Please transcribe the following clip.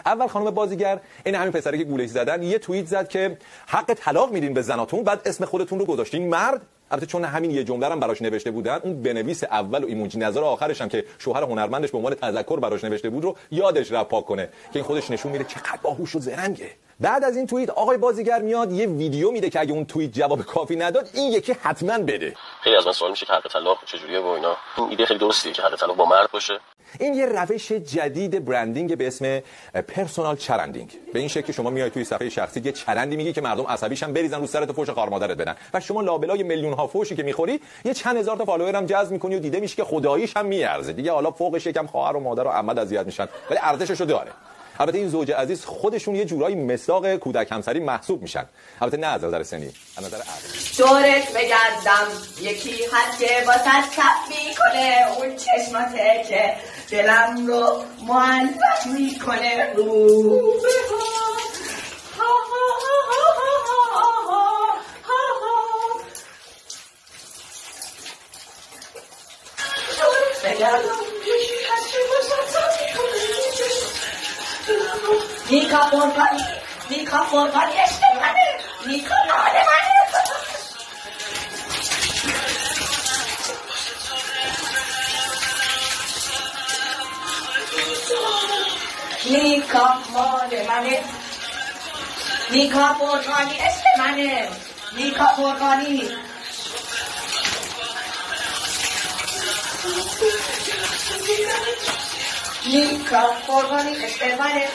اول خانم بازیگر این همین پسری که گوله‌ای زدن یه توییت زد که حق طلاق میدین به زناتون، بعد اسم خودتون رو گذاشتین مرد. البته چون همین یه جمله رو براش نوشته بودن، اون بنویس اول و ایموجی نظر آخرش هم که شوهر هنرمندش به عنوان تذکر براش نوشته بود رو یادش رفت پاک کنه، که این خودش نشون میده چقدر باهوش و زرنگه. بعد از این توییت آقای بازیگر میاد یه ویدیو میده که اگه اون توییت جواب کافی نداد این یکی حتما بده. خیلی از من سوال میشه که حق طلاق چجوریه و اینا. این ایده خیلی درستیه که حق طلاق با مرد باشه. این یه روش جدید برندینگ به اسم پرسونال چرندینگ. به این شکل شما میای توی صفحه شخصی یه چرندی میگی که مردم عصبیشن بریزن رو سرت و فوش خار مادرت بدن، و شما لابلای میلیون ها فوشی که میخوری یه چند هزار تا فالوور هم جذب میکنی و دیده میشه که خداییش هم میارزه دیگه. حالا فوقش یکم خواهر و مادر و عمد اذیت میشن ولی ارزششو داره. البته این زوج عزیز خودشون یه جورایی مصداق کودک همسری محسوب میشن، البته نه از نظر سنی، از نظر عقلی. دورت بگردم یکی حد که واسه کف میکنه، اون چشماته که دلم رو معلق میکنه. نیکا فرقانی عشق منه، نیکا ناله منه. نیکا مال منه، نیکا فرقانی عشق منه، نیکا فرقانی. نیکا فرقانی عشق منه.